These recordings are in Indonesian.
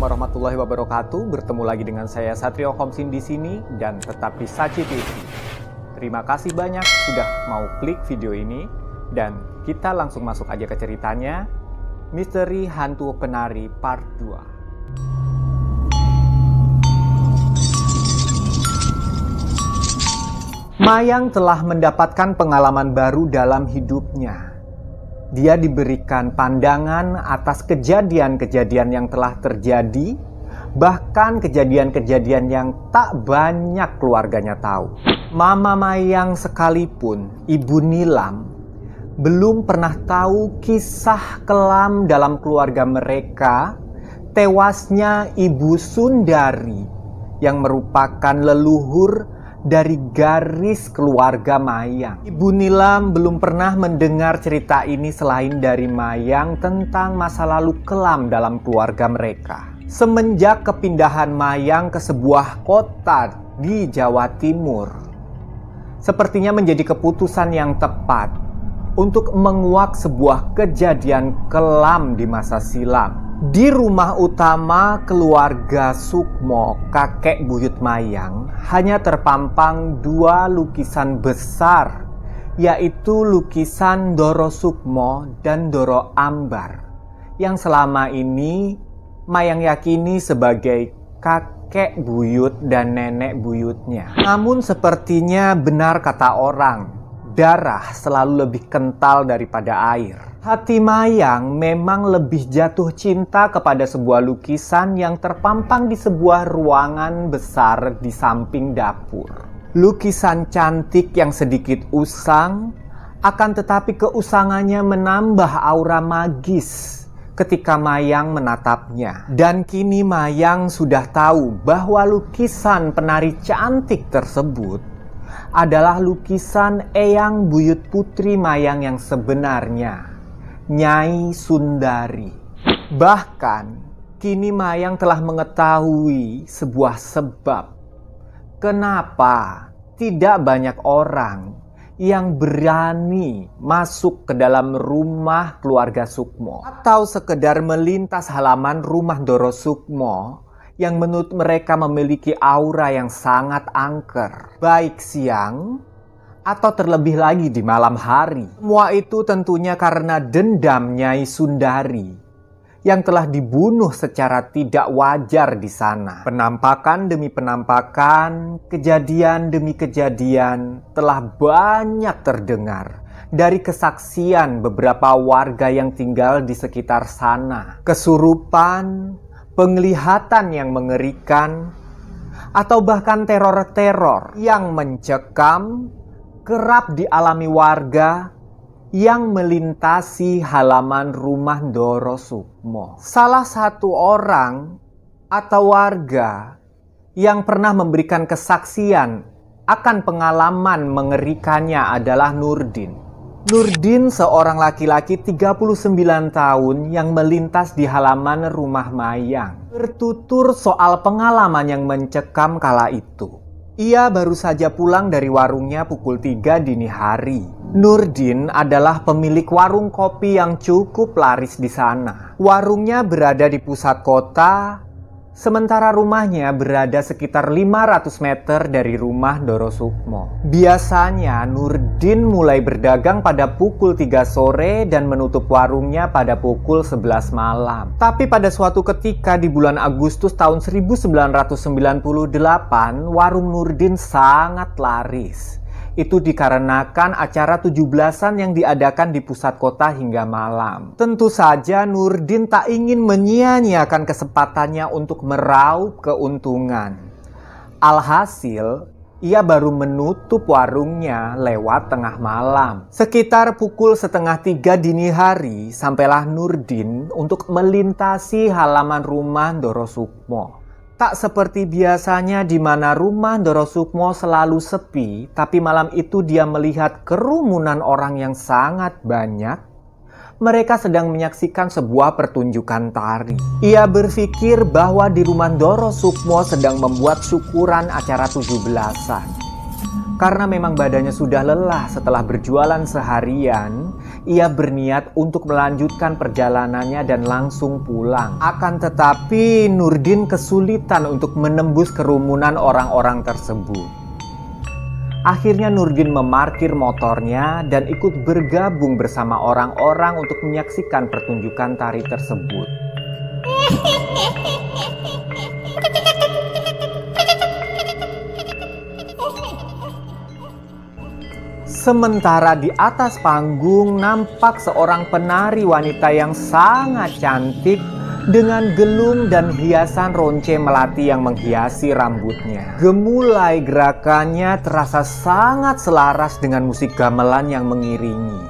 warahmatullahi wabarakatuh. Bertemu lagi dengan saya Satrio Komsin di sini dan tetap di Saci TV. Terima kasih banyak sudah mau klik video ini dan kita langsung masuk aja ke ceritanya. Misteri Hantu Penari Part 2. Mayang telah mendapatkan pengalaman baru dalam hidupnya. Dia diberikan pandangan atas kejadian-kejadian yang telah terjadi, bahkan kejadian-kejadian yang tak banyak keluarganya tahu. Mama Mayang sekalipun, Ibu Nilam, belum pernah tahu kisah kelam dalam keluarga mereka, tewasnya Ibu Sundari yang merupakan leluhur dari garis keluarga Mayang. Ibu Nilam belum pernah mendengar cerita ini selain dari Mayang tentang masa lalu kelam dalam keluarga mereka. Semenjak kepindahan Mayang ke sebuah kota di Jawa Timur, sepertinya menjadi keputusan yang tepat untuk menguak sebuah kejadian kelam di masa silam. Di rumah utama keluarga Sukmo, kakek buyut Mayang, hanya terpampang dua lukisan besar, yaitu lukisan Doro Sukmo dan Doro Ambar, yang selama ini Mayang yakini sebagai kakek buyut dan nenek buyutnya. Namun sepertinya benar kata orang, darah selalu lebih kental daripada air. Hati Mayang memang lebih jatuh cinta kepada sebuah lukisan yang terpampang di sebuah ruangan besar di samping dapur. Lukisan cantik yang sedikit usang, akan tetapi keusangannya menambah aura magis ketika Mayang menatapnya. Dan kini Mayang sudah tahu bahwa lukisan penari cantik tersebut adalah lukisan Eyang Buyut Putri Mayang yang sebenarnya, Nyai Sundari. Bahkan kini Mayang telah mengetahui sebuah sebab kenapa tidak banyak orang yang berani masuk ke dalam rumah keluarga Sukmo atau sekedar melintas halaman rumah Doro Sukmo yang menurut mereka memiliki aura yang sangat angker, baik siang atau terlebih lagi di malam hari. Semua itu tentunya karena dendam Nyai Sundari yang telah dibunuh secara tidak wajar di sana. Penampakan demi penampakan, kejadian demi kejadian telah banyak terdengar dari kesaksian beberapa warga yang tinggal di sekitar sana. Kesurupan, penglihatan yang mengerikan, atau bahkan teror-teror yang mencekam kerap dialami warga yang melintasi halaman rumah Doro Sukmo. Salah satu orang atau warga yang pernah memberikan kesaksian akan pengalaman mengerikannya adalah Nurdin. Nurdin seorang laki-laki 39 tahun yang melintas di halaman rumah Mayang. Bertutur soal pengalaman yang mencekam kala itu. Ia baru saja pulang dari warungnya pukul 3 dini hari. Nurdin adalah pemilik warung kopi yang cukup laris di sana. Warungnya berada di pusat kota, sementara rumahnya berada sekitar 500 meter dari rumah Doro Sukmo. Biasanya Nurdin mulai berdagang pada pukul 3 sore dan menutup warungnya pada pukul 11 malam. Tapi pada suatu ketika di bulan Agustus tahun 1998, warung Nurdin sangat laris. Itu dikarenakan acara 17-an yang diadakan di pusat kota hingga malam. Tentu saja Nurdin tak ingin menyia-nyiakan kesempatannya untuk meraup keuntungan. Alhasil, ia baru menutup warungnya lewat tengah malam. Sekitar pukul 2:30 dini hari, sampailah Nurdin untuk melintasi halaman rumah Doro Sukmo. Tak seperti biasanya di mana rumah Doro Sukmo selalu sepi, tapi malam itu dia melihat kerumunan orang yang sangat banyak. Mereka sedang menyaksikan sebuah pertunjukan tari. Ia berpikir bahwa di rumah Doro Sukmo sedang membuat syukuran acara 17-an. Karena memang badannya sudah lelah setelah berjualan seharian, ia berniat untuk melanjutkan perjalanannya dan langsung pulang. Akan tetapi Nurdin kesulitan untuk menembus kerumunan orang-orang tersebut. Akhirnya Nurdin memarkir motornya dan ikut bergabung bersama orang-orang untuk menyaksikan pertunjukan tari tersebut. Sementara di atas panggung nampak seorang penari wanita yang sangat cantik dengan gelung dan hiasan ronce melati yang menghiasi rambutnya. Gemulai gerakannya terasa sangat selaras dengan musik gamelan yang mengiringi.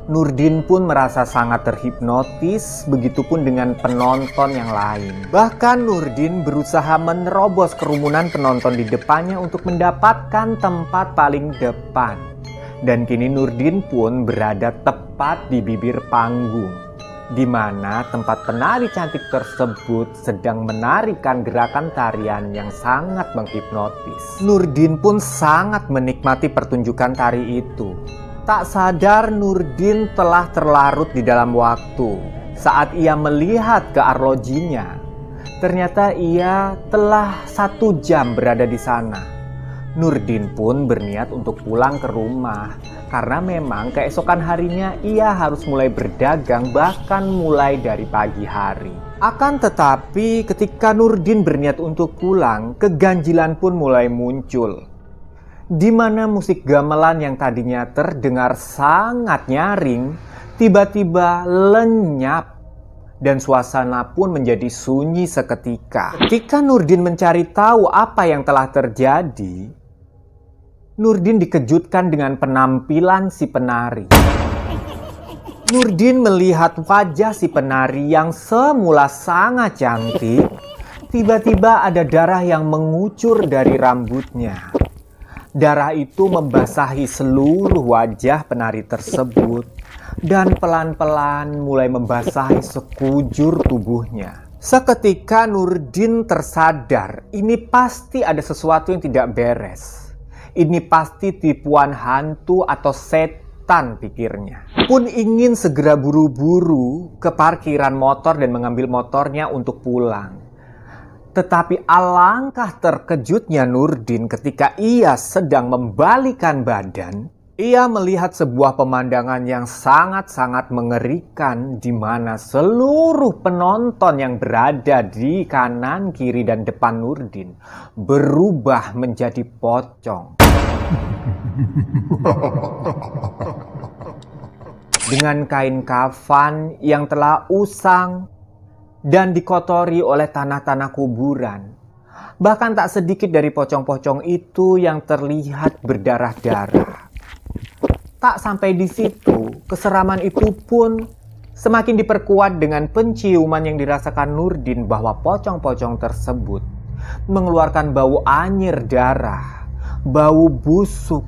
Nurdin pun merasa sangat terhipnotis, begitupun dengan penonton yang lain. Bahkan Nurdin berusaha menerobos kerumunan penonton di depannya untuk mendapatkan tempat paling depan. Dan kini Nurdin pun berada tepat di bibir panggung, di mana tempat penari cantik tersebut sedang menarikan gerakan tarian yang sangat menghipnotis. Nurdin pun sangat menikmati pertunjukan tari itu. Tak sadar Nurdin telah terlarut di dalam waktu. Saat ia melihat ke arlojinya, ternyata ia telah 1 jam berada di sana. Nurdin pun berniat untuk pulang ke rumah karena memang keesokan harinya ia harus mulai berdagang bahkan mulai dari pagi hari. Akan tetapi ketika Nurdin berniat untuk pulang, keganjilan pun mulai muncul. Di mana musik gamelan yang tadinya terdengar sangat nyaring tiba-tiba lenyap dan suasana pun menjadi sunyi seketika. Ketika Nurdin mencari tahu apa yang telah terjadi, Nurdin dikejutkan dengan penampilan si penari. Nurdin melihat wajah si penari yang semula sangat cantik, tiba-tiba ada darah yang mengucur dari rambutnya. Darah itu membasahi seluruh wajah penari tersebut dan pelan-pelan mulai membasahi sekujur tubuhnya. Seketika Nurdin tersadar, ini pasti ada sesuatu yang tidak beres. Ini pasti tipuan hantu atau setan, pikirnya. Pun ingin segera buru-buru ke parkiran motor dan mengambil motornya untuk pulang. Tetapi alangkah terkejutnya Nurdin ketika ia sedang membalikan badan, ia melihat sebuah pemandangan yang sangat-sangat mengerikan di mana seluruh penonton yang berada di kanan, kiri, dan depan Nurdin berubah menjadi pocong. Dengan kain kafan yang telah usang dan dikotori oleh tanah-tanah kuburan. Bahkan tak sedikit dari pocong-pocong itu yang terlihat berdarah-darah. Tak sampai di situ, keseraman itu pun semakin diperkuat dengan penciuman yang dirasakan Nurdin bahwa pocong-pocong tersebut mengeluarkan bau anyir darah, bau busuk,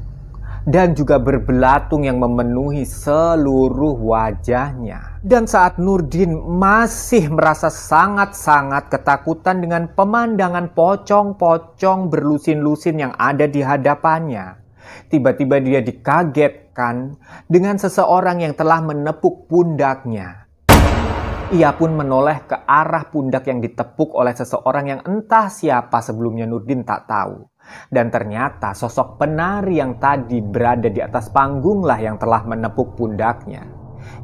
dan juga berbelatung yang memenuhi seluruh wajahnya. Dan saat Nurdin masih merasa sangat-sangat ketakutan dengan pemandangan pocong-pocong berlusin-lusin yang ada di hadapannya, tiba-tiba dia dikagetkan dengan seseorang yang telah menepuk pundaknya. Ia pun menoleh ke arah pundak yang ditepuk oleh seseorang yang entah siapa sebelumnya Nurdin tak tahu. Dan ternyata sosok penari yang tadi berada di atas panggunglah yang telah menepuk pundaknya.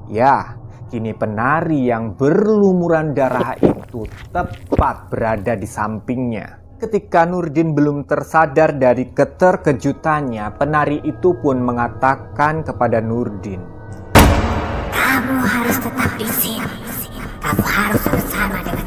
Ya, kini penari yang berlumuran darah itu tepat berada di sampingnya. Ketika Nurdin belum tersadar dari keterkejutannya, penari itu pun mengatakan kepada Nurdin, "Kamu harus tetap di sini. Kamu harus bersama dengan